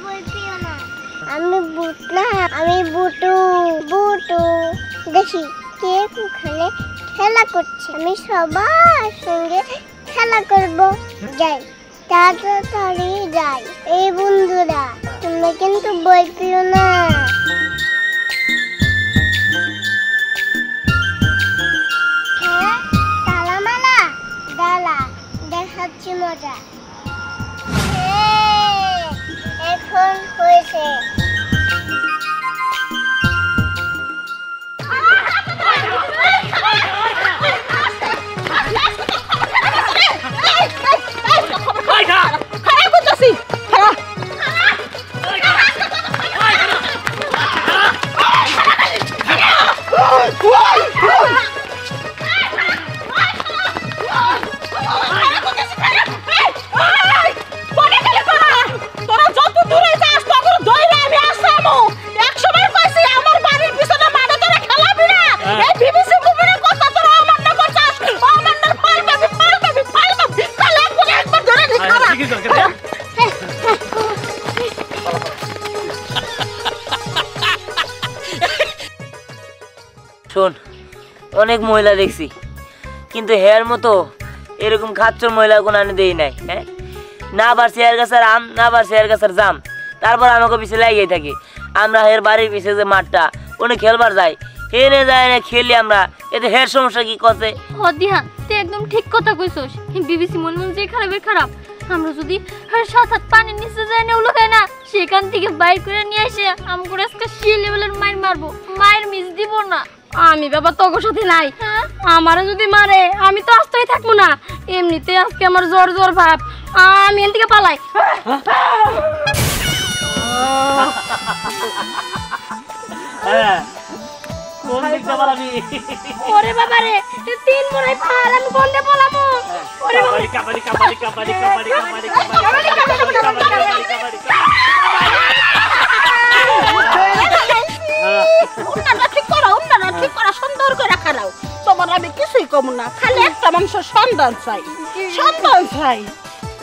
বই পিও না। আমি বুট না, আমি বুটু বুটু। দেখি কে ওখানে খেলা করছে, আমি সবার সঙ্গে খেলা করব। যাই, তাড়াতাড়ি যাই। এই বন্ধুরা, তোমরা কিন্তু বই পিও না। হ্যাঁ, তালামালা ডালা দেখাচ্ছি মজা। এখন হয়েছে। শোন, অনেক মহিলা দেখছি, কিন্তু হেয়ার মতো এরকম খাচ্চর মহিলা কোনো আনি দেই নাই। হ্যাঁ, না পারছি হেয়ার গাছের আম, না পারছি হেয়ার গাছের জাম, তারপর আমাকে পিছিয়ে লাগিয়ে থাকি। আমরা হের বাড়ির পিছিয়ে যে মাঠটা, ওনে খেলবার যাই, হেনে যায় না খেলি আমরা, এতে হের সমস্যা কি করছে? দিহা, তুই একদম ঠিক কথা কইছস। বিবিসি মন যে খারাপের খারাপ, আমরা যদি আর 7-8 পানির নিচে যাই না উলো খাই না, সেখান থেকে বাইর করে নিয়ে এসে আমগুলো আজকে সি লেভেলের মাইর মারবো, মায়ের মিস দিব না। আমি বাবা তোর সাথে নাই, আমারও যদি মারে আমি তো আস্তেই থাকবো না। এমনিতে আজকে আমার জ্বর জ্বর ভাব, আমি এখান থেকে পালাই। ওরে বাবা রে, 3 মরাই পার, আমি কোনতে পলামু? ওরে বাবা, কাবাডি কাবাডি কাবাডি কাবাডি কাবাডি ঠিক করা সুন্দর করে খারাও। তোমার আমি কিছুই কম না, খালি একটা মাংস সন্ধান চাই, সন্ধান চাই।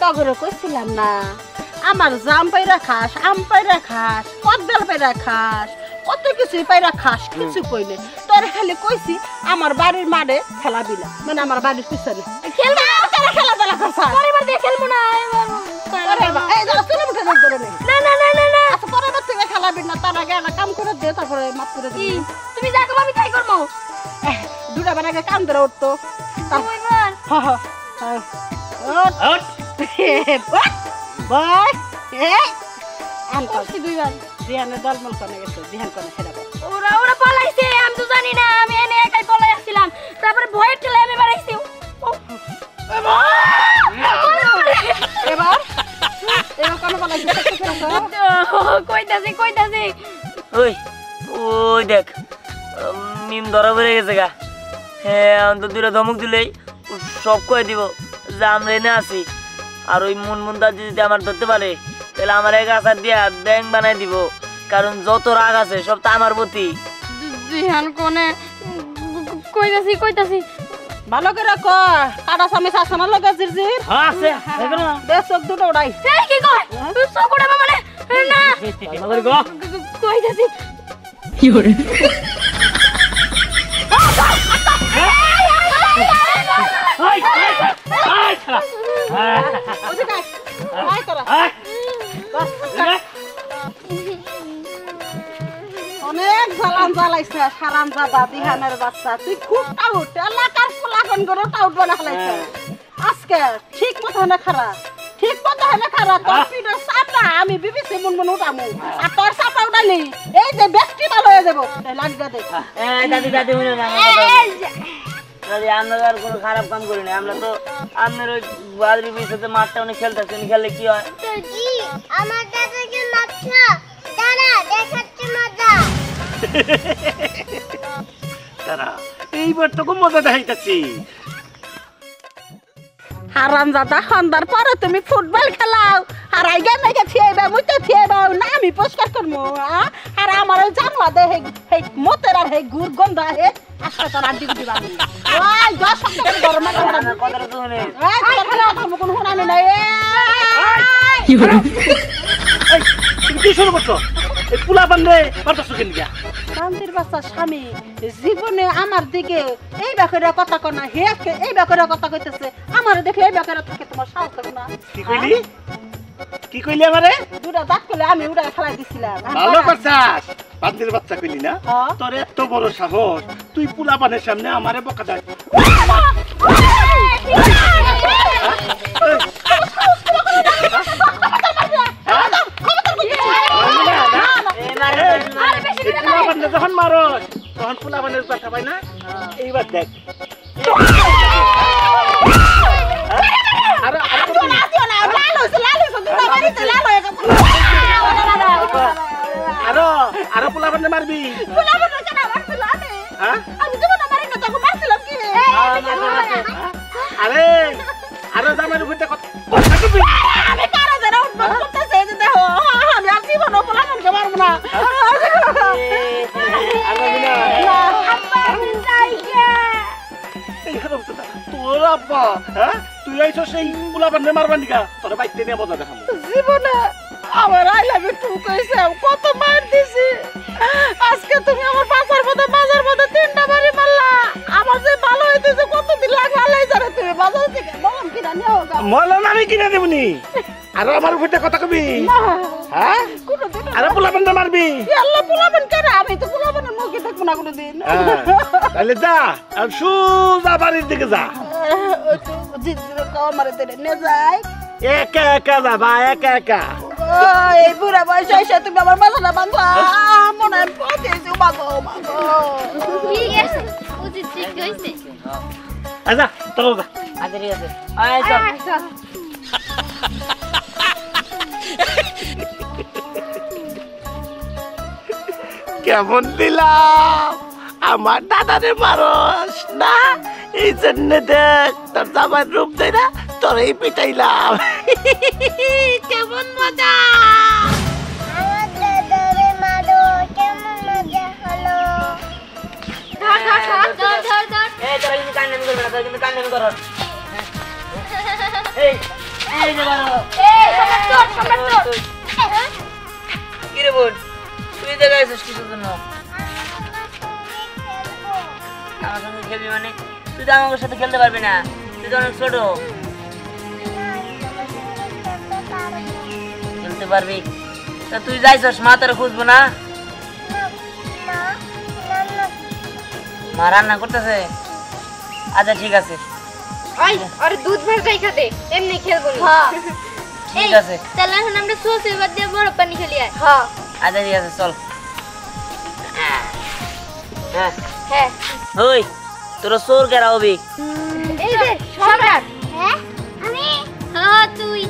তখন কইছিলাম না, আমার জাম পাইরা খাস, আম পাইরা খাস, কদবেল পাইরা খাস, কত কিছুই পাইরা খাস, কিছু কইলে তোর খালি কইছি আমার বাড়ির মাঠে খেলাবি না, মানে আমার বাড়ির পিছনে খেলবো না। খেলা খেলা করছ পরিবার দিয়ে খেলবো না। এই যাও চলে উঠে ধরে নে। না না না না না, আচ্ছা পরিবার থেকে খেলাবি না, তার আগে একটা কাম করে দে, তারপরে মাপ করে দিবি। তুমি যা করবে আমি তাই করব। দুটা বানাকে কাম ধরে উঠতো দুইবার। হ্যাঁ হ্যাঁ, ওঠ বাই। এই আনকো দুইবার জিহানের দলমল কোনে গেছে, জিহান কোনে সেটা বল। ওরা ওরা পলাইছে, আমি তো জানি না, আমি এনে একাই পলাই আসছিলাম, তারপরে ভয়ের ঠেলে আমি বাড়াইছি। এবার এবার কোনে পলাইছে? কইতাছি কইতাছি। ওই ওই দেখ, মিম ধরা পড়ে গেছে গা। হ্যাঁ, অন্তত 2টা ধমক দিলেই সব কয়ে দিব যে আমরা এনে আছি। আর ওই মুনমুনদার যদি আমার ধরতে পারে, তাহলে আমার এক আচার দিয়া ব্যাং বানাই দিব, কারণ যত রাগ আছে সব তো আমার প্রতি। জিহান কোনে? কইতাছি কইতাছি। ভালো করে কর, কাটা সামনে শাসনা লাগা জিরজির। হ্যাঁ আছে, দেখো না দে চোখ দুটো উড়াই। এই কি কয়? চোখ উড়াবা মানে? না ভালো করে গো। কইতাছি। কি করে? আই আই খালা। ওই দেখ, আয় তোরা। অনেক জ্বালান জ্বালাইছে সারান জাদা দিহানের বাচ্চা, তুই খুব টাউট, এলাকার ফলাফন করে টাউট বানা ফেলাইছে। আজকে ঠিক মতো হলে খারা, ঠিক মতো হলে খারা, তোর পিঠের চাপটা আমি বিবিসি মুনমুন উঠামু, আর তোর চাপটা উঠালি এই যে ব্যক্তি ভালো হয়ে যাবো। লাগিয়ে দে। দাদি দাদি মনে না, দাদি আমরা আর কোনো খারাপ কাম করি না, আমরা তো আপনার ওই বাড়ির পিছনে মাঠটা অনেক খেলতেছি, খেললে কি হয়? তুই আমার দাদাকে মারছো, দাঁড়া দেখাচ্ছি মজা। তারা এইবার তো খুব মজা দেখাইতেছি। হারাম জাদা, সন্ধ্যার পরে তুমি ফুটবল খেলাও, আর আইগা মেগে থিয়েবা, মুই তো থিয়েবাও না, আমি পরিষ্কার করবো। আর আমার ওই জানলা দে হে মতের আর হে গুড় গন্ধ হে আসলে তোর আড্ডি দিবা। ওই 10 সপ্তাহ গরম না কথাটা তো শুনে। এই তোর খেলা কোনো শুনানি নাই। কি শুরু করছো এই পোলা বান্ধে বাতাস কেন গিয়া শান্তির বাচ্চা স্বামী জীবনে আমার দিকে এই ব্যাপারে কথা কয় না, হে এই ব্যাপারে কথা কইতেছে, আমার দেখলে এই ব্যাপারে থাকে তোমার সাহস হবে না? কি কইলি কি কইলি আমারে দুটা দাঁত করলে আমি উড়া খেলাই দিছিলাম। ভালো করছাস বান্দির বাচ্চা কইলি না হ্যাঁ। তোর এত বড় সাহস তুই পোলা বানের সামনে আমারে বকা দেয় যখন মারো তখন পোলা বানের কথা পাই না এইবার দেখ আরো আরো পোলা বানে মারবি হ্যাঁ আরে আরো জামাই উপরে কথা তোর আব্বা হ্যাঁ তুই আইছো সেই পোলা বানে মারবা নিকা তোর বাইতে নিয়ে মজা দেখাবো জীবনে আমার আই লাভ ইউ টু কইছে কত মার দিছি, আজকে তুমি আমার পাছার মধ্যে তিনটা বাড়ি মারলা। আমার যে ভালো হইতেছে কতদিন লাগবে আল্লাহ জানে। তুমি বাজার থেকে বললাম কিনা নিও গা মলন আমি কিনে দেবনি আর আমার উপরে কথা কবি হ্যাঁ কোনদিন আরে পোলা বানে মারবি আল্লাহ পোলাবেন কেন? আমি তো পোলাবেনের মুখে দেখবো না কোনোদিন। তাহলে যা আর সুজা বাড়ির দিকে যা ওই তো জিজির খাওয়া মারে দেরে নে যাই। একা একা যাবা একা একা এই বুড়া বয়সে এসে তুমি আমার মাথাটা বাঁধলা, মনে হয় পথেছি মাগো মাগো। ঠিক আছে উচিত ঠিক কইছে। আচ্ছা চলো যা আচ্ছা ঠিক আছে আয় চল কেমন দিলাম আমার দাদারে মারস না এই জন্য দেখ তোর জামার রূপ দেয় না তোরই পিটাইলাম কেমন মজা আমার দাদারে মারো, কেমন মজা হলো। ধর ধর ধর ধর ধর ধর এই তোরা কিন্তু কান্নামি করবে না তোরা কিন্তু কান্নামি করো এই এই যে মারো এই সম্রাট তোর কি রে বোন তুই দেখা আছিস কিসের জন্য আমার সঙ্গে খেলবি মানে তুই তো আমার সাথে খেলতে পারবি না তুই তো অনেক ছোট খেলতে পারবি তা তুই যাইছস মা তোরা খুঁজবো না মা রান্না করতেছে আচ্ছা ঠিক আছে ওই আর দুধ ভাত খাই খাতে এমনি খেলবো না। ঠিক আছে তাহলে এখন আমরা সোসে বাদ দিয়ে বড় পানি খেলি আয়। হ্যাঁ আচ্ছা ঠিক আছে চল হ্যাঁ হ্যাঁ ওই তোরা চোর কেরা হবি এই যে সম্রাট। হ্যাঁ আমি হ্যাঁ তুই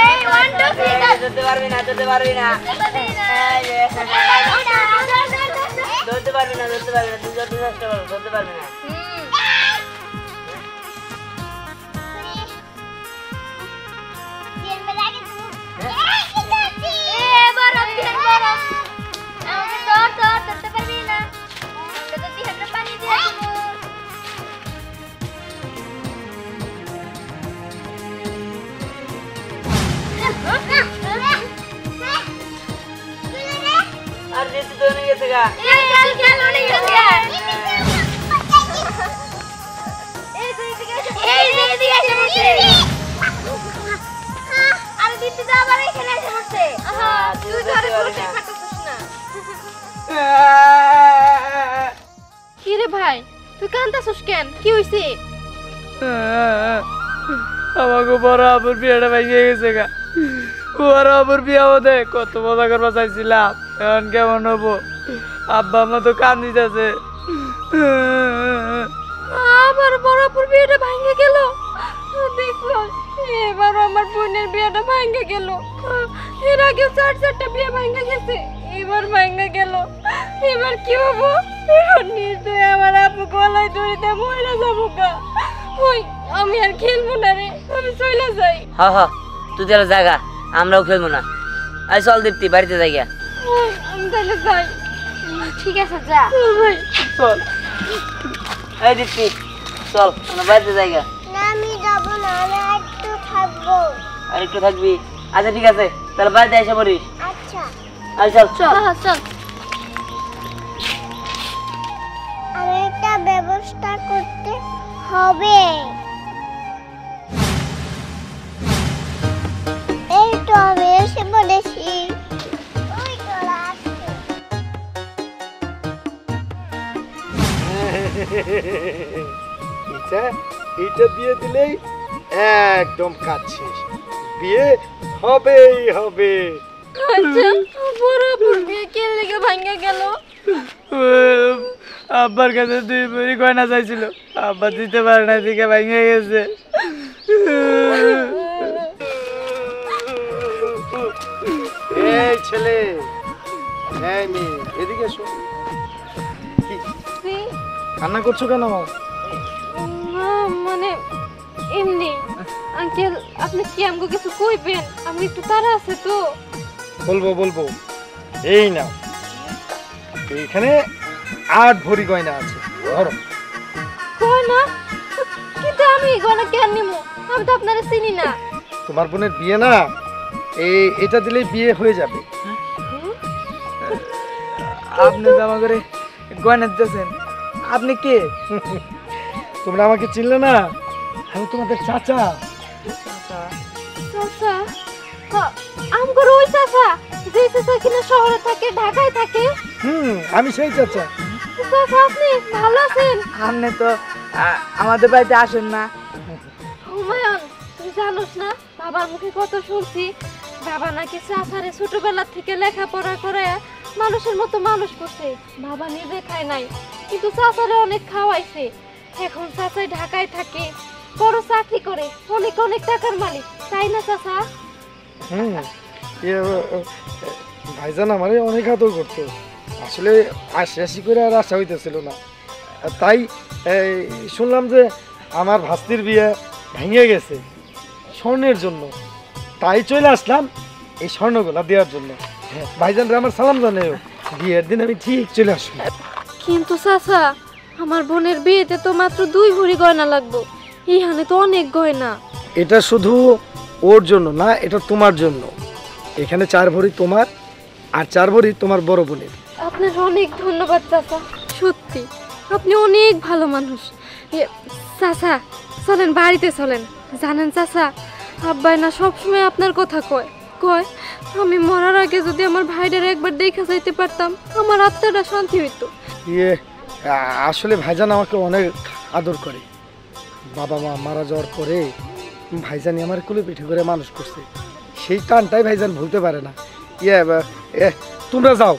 এই 1 2 3 ধরতে পারবি না ধরতে পারবি না এই যে, ধরতে পারবি না তুই ধরতে চেষ্টা কর ধরতে পারবি না আর যেতে তো নিয়ে গেছে গা কি রে ভাই তুই কান্দাছিস কেন? কি হইছে? আমাকে বড় আপুর বিয়েটা ভেঙে গেছে গা বড় আপুর বিয়ে হতে কত মজা করবা চাইছিলাম এখন কেমন হবো আব্বা আমা তো কান্দিতেছে আবার বড়পুর বিয়েটা ভাঙে গেল। দেখো এবার আমার বোনের বিয়েটা ভাঙে গেল। এর আগে 4-4টা বিয়ে ভাঙে গেছে, এবার ভাঙে গেল। এবার কি হবো? নিশ্চয় আমার আপু গলায় দড়িতে মরে যাবো গা। ওই আমি আর খেলবো না রে, আমি চলে যাই। হ্যাঁ হ্যাঁ তুই তাহলে জায়গা আমরাও খেলবো না আই চল দীপ্তি বাড়িতে যাই গিয়া ওই আমি তাহলে যাই। ঠিক আছে যা ভাই চল এই দীপ্তি চল আমরা বাড়িতে যাই গিয়া না আমি যাবো না, আমি একটু থাকবো। আর একটু থাকবি আচ্ছা ঠিক আছে তাহলে বাড়িতে এসে পড়িস আচ্ছা আর চল চল চল আর একটা ব্যবস্থা করতে হবে। এই তো আমি এসে পড়েছি। ওই তোরা আসছে। এটা দিয়ে দিলেই একদম কাজ শেষ, বিয়ে হবেই হবে। আচ্ছা বরাবর বিয়ে কে লেগে ভাঙা গেল? আব্বার কাছে 2 ভরি গয়না চাইছিল, আব্বা দিতে পারে না, দিকে ভেঙে গেছে। এই ছেলে, এই মেয়ে, এদিকে এসো। কি কান্না করছো কেন? মানে এমনি আঙ্কেল, আপনি কি আমাকে কিছু কইবেন? আমি একটু তাড়া আছে তো। বলবো। এই নাও, এখানে 8 ভরি গয়না আছে, ধরো। গয়না? কিন্তু আমি গয়না কেন নিমু? আমি তো আপনারা চিনি না। তোমার বোনের বিয়ে না, এটা দিলেই বিয়ে হয়ে যাবে। আপনি জামা করে গয়না দিতেছেন, আপনি কে? তোমরা আমাকে চিনলে না? আমি তোমাদের চাচা। চাচা? আমগো ওই চাচা যে চাচা কিনা শহরে থাকে, ঢাকায় থাকে। আমি সেই চাচা। চাচা আপনি ভালো আছেন? আপনি তো আমাদের বাড়িতে আসেন না। হুমায়ুন, তুই জানোস না বাবার মুখে কত শুনছি, বাবা নাকি চাচারে ছোটবেলা থেকে লেখাপড়া করে মানুষের মতো মানুষ করছে। বাবা নিজে খায় নাই, কিন্তু চাচারে অনেক খাওয়াইছে। এখন চাচাই ঢাকায় থাকে, বড় চাকরি করে, অনেক অনেক টাকার মালিক, তাই না চাচা? ভাইজান আমারে অনেক আদর করতো, আসলে আশি করে আর আশা হইতেছিল না। তাই শুনলাম যে আমার ভাস্তির বিয়ে ভেঙে গেছে স্বর্ণের জন্য, তাই চলে আসলাম এই স্বর্ণগুলা দেওয়ার জন্য। ভাইজানরা আমার সালাম জানাও, বিয়ের দিন আমি ঠিক চলে আসবো। কিন্তু চাচা, আমার বোনের বিয়েতে তো মাত্র 2 ভরি গয়না লাগবে, এইখানে তো অনেক গয়না। এটা শুধু ওর জন্য না, এটা তোমার জন্য। এখানে 4 ভরি তোমার আর 4 ভরি তোমার বড় বোনের। আপনার অনেক ধন্যবাদ চাচা, সত্যি আপনি অনেক ভালো মানুষ। চাচা চলেন বাড়িতে চলেন। জানেন চাচা, আব্বাই না সবসময় আপনার কথা কয় কয় আমি মরার আগে যদি আমার ভাইটার একবার দেখা যাইতে পারতাম, আমার আত্মাটা শান্তি হইতো। আসলে ভাইজান আমাকে অনেক আদর করে। বাবা মা মারা যাওয়ার পরে ভাইজানই আমার কোলে পিঠে করে মানুষ করছে, সেই টানটাই ভাইজান ভুলতে পারে না। তোমরা যাও,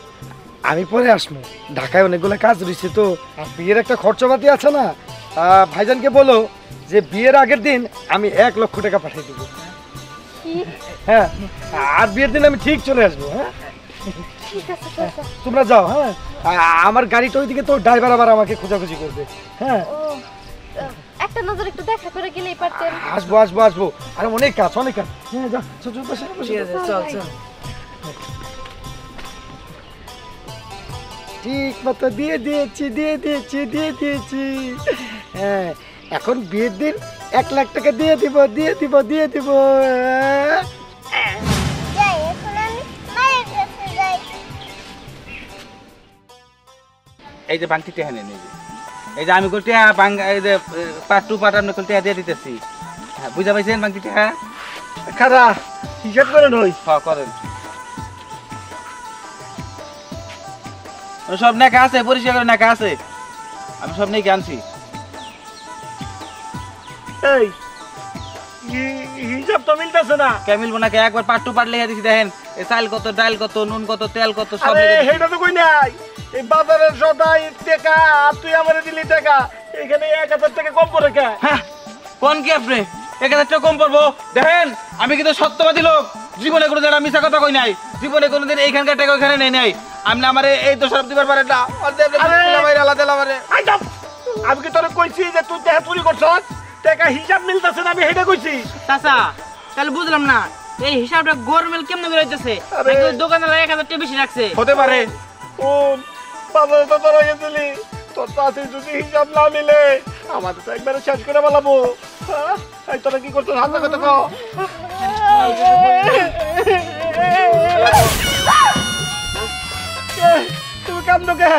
আমি পরে আসবো। ঢাকায় অনেকগুলো কাজ রয়েছে তো, আর বিয়ের একটা খরচাপাতি আছে না। ভাইজানকে বলো যে বিয়ের আগের দিন আমি 1 লক্ষ টাকা পাঠিয়ে দেবো। হ্যাঁ, আর বিয়ের দিন আমি ঠিক চলে আসবো। হ্যাঁ ঠিক আছে চাচা। তোমরা যাও। হ্যাঁ, আমার গাড়িটা ওইদিকে, তো ড্রাইভার আবার আমাকে খোঁজাখুঁজি করবে। হ্যাঁ, একটা নজর একটু দেখা করে গেলেই পারতেন। আসবো। আরে অনেক কাজ। হ্যাঁ, যা চল। চল। ঠিক মতো দিয়ে দিয়েছি। হ্যাঁ, এখন বিয়ের দিন 1 লাখ টাকা দিয়ে দিব। যাই, এখন আমি মায়ের কাছে যাই। এই যে বাংটি টেহা নেন, এই যে আমি গোটিয়া এই যে পার্ট 2 পার্ট আপনি গোটিয়া দিয়ে দিতেছি। হ্যাঁ, বুঝা পাইছেন বাংটি টেহা? খারা হিসাব করেন হই। হ্যাঁ করেন। সব নাকা আছে, পরিষ্কার করে নাকা আছে, আমি সব নিয়ে আনছি। এই হিসাব তো মিলতেছে না। কে মিলবো নাকি? একবার পার্ট 2 পার্ট লিখে দিছি, দেখেন এই চাল কত, ডাল কত, নুন কত, তেল কত, সব লিখে দিছি। সেটা তো কই নাই, এই বাজারের সদাই টাকা আর তুই আমারে দিলি টাকা, এখানে 1000 টাকা কম পড়ে কে? হ্যাঁ, কোন কি আপনি 1000 টাকা কম পড়বো? দেখেন আমি কিন্তু সত্যবাদী লোক, জীবনে কোনোদিন আমি মিছা কথা কই নাই, জীবনে কোনোদিন এইখানকার টাকা ওইখানে নেই নাই। আপনি আমারে এই তো সব দিবার পারেন না। আমি কি তোরে কইছি যে তুই টাকা চুরি করছস? টাকা হিসাব মিলতেছে না, আমি হেটা কইছি। চাচা তাহলে বুঝলাম না, এই হিসাবটা গোরমেল কেমনে করে হইতেছে? নাকি ওই দোকানদার 1000 টাকা বেশি রাখছে? হতে পারে। কোন বাজারে তো তোরা গেছিলি, তোর কাছে যদি হিসাব না মিলে আমাদের তো একবারে শেষ করে বলাবো। এই তোরা কি করছিস? হাত কথা কও। তুমি কান্দো কে?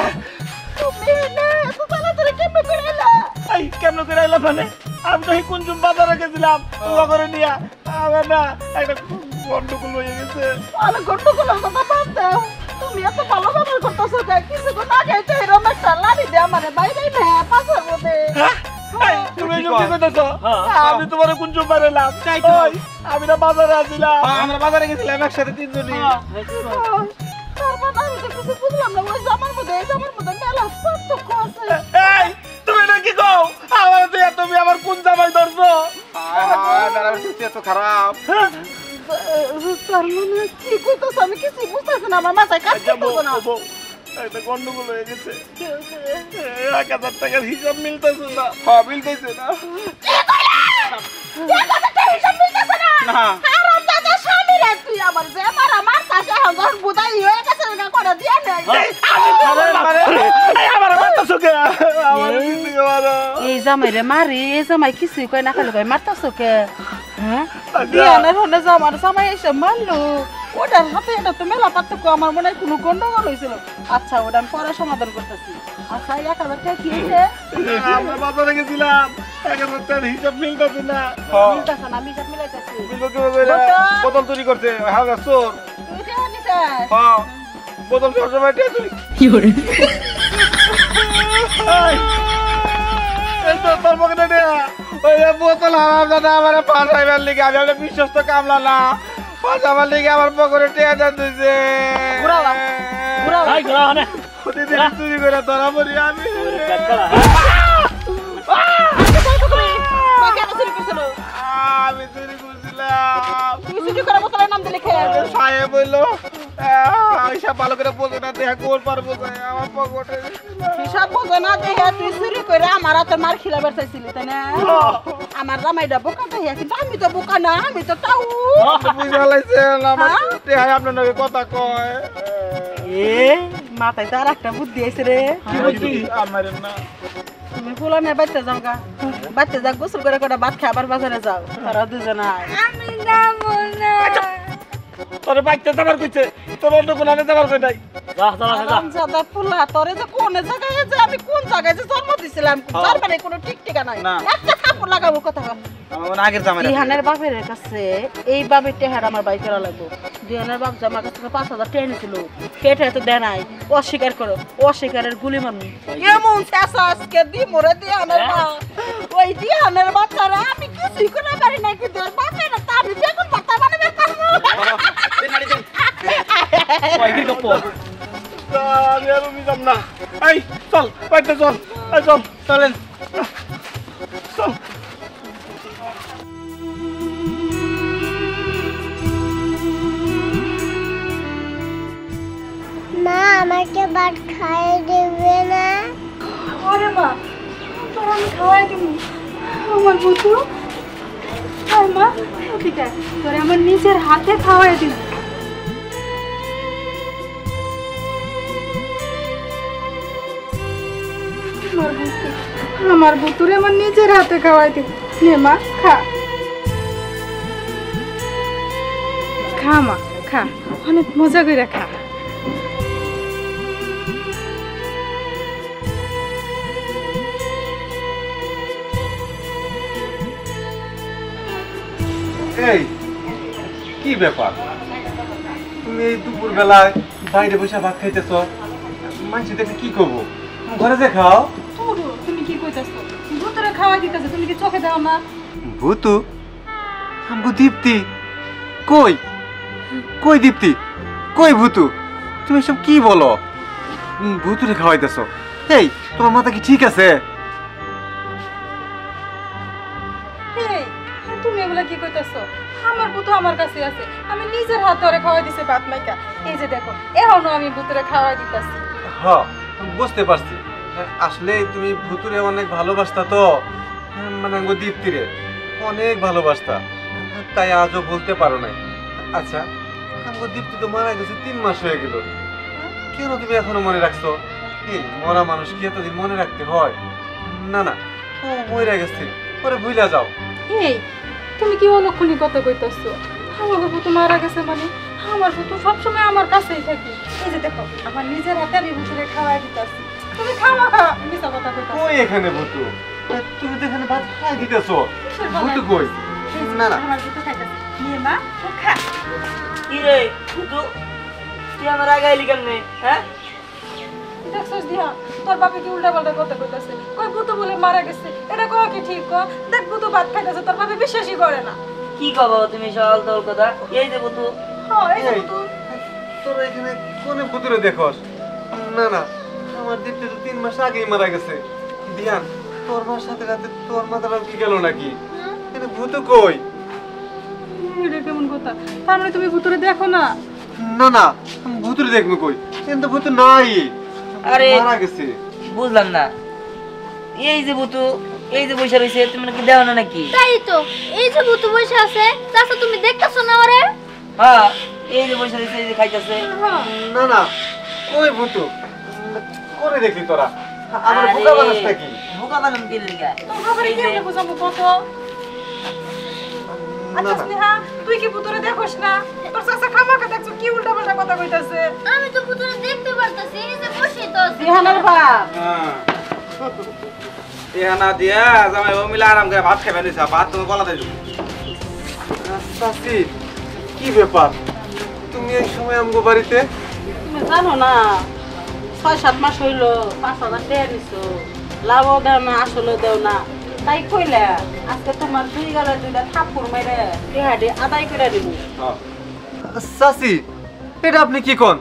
তুমি না এত তাড়াতাড়ি কেমনে করে এলা? এই কেমন করে আইলা মানে? আমি তো এই কুঞ্জুম বাজারে গেছিলাম তোমা করে নিয়া, আমার না একটা গন্ডগোল হয়ে গেছে। আরে গন্ডগোলের কথা বাদ দাও। তুমি এত ভালো ব্যবহার করতেছো কে? কিছুক্ষণ আগে তো এরকম একটা লাড়ি দিয়ে আমারে বাইরে না পাশের মধ্যে। হ্যাঁ? এই, তুমি এসব কি কইতেছো? আমি তোমার কুঞ্জুম বাড়াইলাম। তাই তো। ওই, আমি না বাজারে আসছিলাম। আমরা বাজারে গেছিলাম একসাথে তিনজনই। তার মানে আমি তো কিছু বুঝলাম না। ওই জামার মধ্যে এই জামার মধ্যে মেলা পার্থক্য আছে। এই, তুমি এটা কি কও? আমার তো তুমি আমার কোন জামাই ধরছো? ম্যাডামের সত্যি এত খারাপ। তার মানে কি কইতেছো? আমি কিছুই বুঝতেছি না। আমার মাথায় কাজ করতেছে না। একটা গন্ডগোল হয়ে গেছে। 1000 টাকার হিসাব মিলতেছে না। মিলতেছে না। হিসাব মিলতেছে না। না। হারামজাদা স্বামী রে তুই আমার যে আমার কাছে হজন বুদাই হয়ে গেছে না করে দিয়ে নেই। আমার মারতেছো কে? আমার জিন্দেগি মারো। এই জামাই রে মারি, এই জামাই কিছুই কই না, খালি কই মারতাছো কে? হ্যাঁ বিয়ানের হলে জামার জামাই এসে মারলো, ওটার হাতে এটা তো মেলা পার্থক্য। আমার মনে হয় কোনো গন্ডগোল হয়েছিল। আচ্ছা ওটা আমি পরে সমাধান করতেছি। আচ্ছা 1000 টাকা কি হয়েছে? আমরা বাজারে গেছিলাম, 1000 টাকার হিসাব মিলতেছে না। মিলতেছে না, আমি সব মিলাইতেছি। বোতল চুরি করছে হালকা চোর। তুই টাকা নিছিস? হ্যাঁ বোতল সবসময় টেয়া চুরি। এই তো তোর পকেটে নেয়া। ওই যে বোতল হারাম দাদা আমার পাঁচাইবার লিগে, আমি একটা বিশ্বস্ত কামলা না, পাঁচাবার লিগে আমার পকেটে টেয়া দেন দিছে। প্রতিদিন চুরি করে ধরা পড়ি আমি। কেন চুরি করছিল? আমি চুরি করছিলাম। তুই চুরি করে বোতলের নাম দিলে খেয়ে আসবে। সাহেব বললো হিসাব ভালো করে বোঝে না, দেখা কোর পারবো আমার পকেটে। হিসাব বোঝো না দেখে তুই চুরি করে আমার হাতে মার খিলাবার চাইছিলি, তাই না? আমার জামাইটা বোকা দেখিয়া, কিন্তু আমি তো বোকা না, আমি তো তাও। বুঝা লাগছেন আমার টেহাই আপনার নাকি কথা কয়। এ মাথায় তো আর একটা বুদ্ধি আছে রে। কি বুঝি? আমার না। তুমি ফুলা নিয়ে বাড়তে যাও গা, বাড়তে যা, গোসল করে কটা ভাত খাই আবার বাজারে যাও, তারা দুজনে। আমি যাবো না। তোর বাইকটা যাবার কইছে, তোর অন্য কোন আনে যাবার কই নাই। রামজাদা ফুলা, তোরে যে কোন জায়গায় যে আমি কোন জায়গায় যে জন্ম দিছিলাম, তার মানে কোনো ঠিক ঠিকানা নাই। না। একটা কাপড় লাগাবো কথা কও। আমার মনে আগের জামাই। দিহানের বাপের কাছে এই বাপের টেহার আমার বাইক করা লাগবো। দিহানের বাপ যে আমার কাছ থেকে 5000 টাকা নিয়েছিল, সেটা তো দেয় নাই, অস্বীকার করো, অস্বীকারের গুলি মারুন। এমন শেষ আজকে দি মরে দিহানের বাপ, ওই দিহানের বাচ্চারা আমি কিছুই করে পারি না, কিন্তু ওর বাপের তা আমি বেগুন ভর্তা বানাবে পারবো। আমি আর নিতাম না। এই চল, বাইকটা চল, এই চল, চলেন চল। মা আমাকে ভাত খাইয়ে দেবে না? ওরে মা, তোর আমি খাওয়াই দিব। আমার বুঝু, আর মা ঠিক আছে, তোরে আমার নিজের হাতে খাওয়াই দিব। আমার বুতুরে আমার নিজের হাতে খাওয়াই দিব। নে মা খা, খা মা খা, অনেক মজা করে খা। এই কি ব্যাপার, তুমি এই দুপুর বেলায় বাইরে বসে ভাত খাইতেছ? মানুষ দেখে কি করবো? ঘরে যে খাও। তুমি কি কইতাছো? ভূতরে খাওয়া দিতেছে, তুমি কি চোখে দাও না? ভূতু? আমগো দীপ্তি কই? কই দীপ্তি? কই ভূতু? তুমি সব কি বলো? ভূতুরে খাওয়াইতেছ? এই তোমার মাথা কি ঠিক আছে? এই, তুমি এগুলা কি কইতাছো? আমার ভূত আমার কাছে আছে, আমি নিজের হাতে ধরে খাওয়াই দিছি ভাত মাইকা। এই যে দেখো, এখনো আমি ভূতরে খাওয়াই দিতাছি। হ্যাঁ বুঝতে পারছি, আসলে তুমি ভূতুরে অনেক ভালোবাসতা তো, মানে আমগো দীপ্তিরে অনেক ভালোবাসতা, তাই আজও বলতে পারো নাই। আচ্ছা আমগো দীপ্তি তো মারা গেছে 3 মাস হয়ে গেল, কেন তুমি এখনো মনে রাখছো? এই মরা মানুষ কি এতদিন মনে রাখতে হয়? না না, ও মরে গেছে, পরে ভুলে যাও। এই, তুমি কি অলক্ষণী কথা কইতাছো? আমার ভূত মারা গেছে মানে আমার ভুতু সবসময় আমার কাছেই থাকে। এই যে দেখো আমার নিজের হাতে আমি ভুতুরে খাওয়াই দিতেছি। তুমি খাওয়া খা, মিছা কথা কইতাছো। কই এখানে ভূতু? তুমি তো এখানে ভাত খাই দিতেছো। ভূতু কই? না না, আমার ভুতু খাইতাছে। নিয়ে মা তো খা। কি রে ভূতু, তুই আমার আগে আইলি কেমনে? হ্যাঁ দেখছস দিয়া তোর বাপে কি উল্টা পাল্টা কথা কইতাছে। কই ভুতু বলে মারা গেছে, এটা কও কি ঠিক ক? দেখ ভুতু ভাত খাইতাছে, তোর বাপে বিশ্বাসই করে না। কি কবা তুমি সকাল তোর কথা? এই যে ভূতু, হ্যাঁ এই যে ভুতু। তোরা এখানে কোনে ভূতুরে দেখোস? না না, আমার দীপ্তি তো 3 মাস আগেই মারা গেছে। দিয়ান, তোর মার সাথে রাতে তোর মাথাটা কি গেল নাকি? এখানে ভূতু কই? এটা কেমন কথা? তার মানে তুমি ভুতুরে দেখো না? না না, ভূতুরে দেখবো কই? কিন্তু ভূতু নাই, আরে মারা গেছে। বুঝলাম না। এই যে ভূতু, এই যে বসে রয়েছে, তুমি নাকি দেও না নাকি? তাই তো, এই যে ভূতু বসে আছে, চাচা তুমি দেখতেছো না ওরে? হ্যাঁ, এই যে বসে রয়েছে, এই যে খাইতেছে। না না, কই ভূতু? করে দেখলি তোরা? আমার আরে, বোকা বানাস নাকি? বোকা বানাম কি লিগা? তোর বাপরে এই যে- কেমনে বুঝাবো কত? না আচ্ছা না, স্নেহা, তুই কি ভুতুরে দেখোস না? তোর চাচা খামাখা দেখছো কি উল্টা পাল্টা কথা কইতাছে। আমি তো ভূতুরে দেখতে পারতাছি, এই যে বসে তো আছে। দিহানের বাপ এহানা দিয়া জামাই ও মিলা আরাম করে ভাত খাইবে নিছা, ভাত তুমি গলাতে যাবো। চাচি, কি ব্যাপার? তুমি এই সময় আমগো বাড়িতে? তুমি জানো না 6-7 মাস হইলো 5,000 টাকা নিছো, লাভও দেও না আসলে দেও না, তাই কইলা আজকে তোমার 2 গালে 2টা থাপ্পড় মেরে টিহাডি আদায় করে দিব। চাচি, এটা আপনি কি কোন?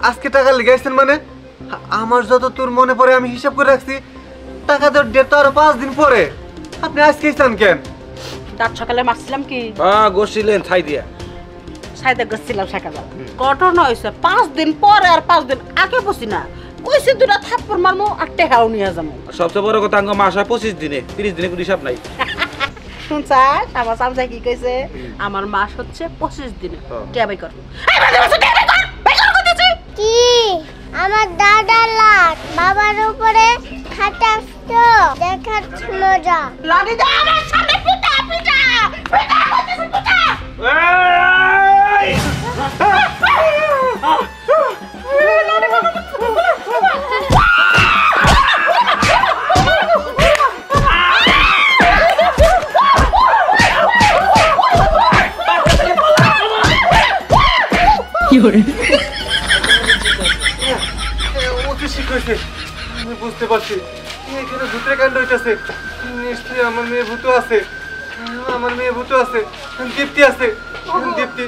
আজকে টাকা লিগাইছেন মানে? আমার যত তোর মনে পড়ে আমি হিসাব করে রাখছি, টাকা দেওয়ার ডেট তো আরো 5 দিন পরে। আপনি আজকেই চান কেন? দাঁত সকালে মারছিলাম কি গোসিলেন ছাই দিয়া। সাইদে গেছিলাম সকালে, ঘটনা হয়েছে 5 দিন পরে আর 5 দিন আগে বসি না, কইছে 2টা থাপ্পড় মারমু আর টাকাও নিয়ে যাবো। সবচেয়ে বড় কথা, মাস হয় 25 দিনে, 30 দিনে কোনো হিসাব নাই। শুনছাস আমার সামসা কি কইছে? আমার মাস হচ্ছে 25 দিনে। টিয়া বাই কর। কি আমার দাদার লাট বাবার উপরে খাটাচ্ছ, দেখাচ্ছ মজা। লাড়ি দে আমার সামনে পিটা পিটা পিটা কইতেছে পিটা। অতি শীত হয়েছে, আমি বুঝতে পারছি এখানে ভূতের কাণ্ড হইতেছে। নিশ্চয়ই আমার মেয়ে ভূত আছে, আমার মেয়ে ভূত আছে, দীপ্তি আছে। দীপ্তি,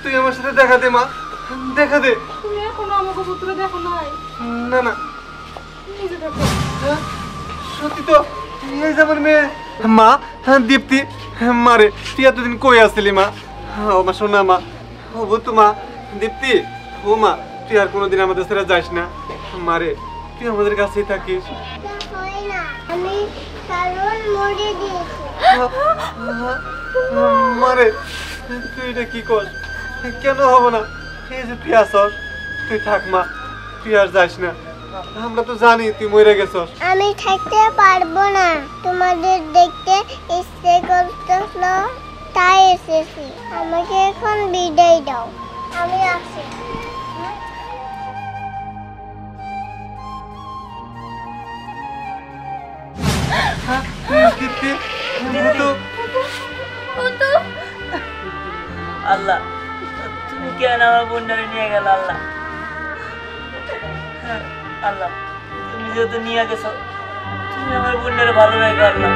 তুই আমার সাথে দেখা দে মা, দেখা দে। তুমি এখনো আমাকে পুত্র দেখো নাই? না না, নিজে দেখো। সত্যি তো, এই যে আমার মেয়ে। মা, দীপ্তি, মারে তুই এতদিন কই আসছিলি মা? ও মা, শোনা মা, ও ভূত মা, দীপ্তি, ও মা, তুই আর কোনোদিন আমাদের ছেড়ে যাস না। মারে তুই আমাদের কাছেই থাকিস। হয় না, আমি কারণ মরে দিয়েছি। মারে তুই এটা কি কর? কেন হব না? এই যে তুই আসস, তুই থাক মা, তুই আর যাস না। আমরা তো জানি তুই মরে গেছস। আমি থাকতে পারবো না, তোমাদের দেখতে ইচ্ছে করতেছিল তাই এসেছি। আমাকে এখন বিদায় দাও, আমি আসি। দীপ্তি, ভূত, ভূতু আল্লাহ, তুমি কেন আমার বোনটারে নিয়ে গেল? আল্লাহ, আল্লাহ, তুমি যেহেতু নিয়ে গেছো, তুমি আমার বোনটারে ভালো রাখো আল্লাহ।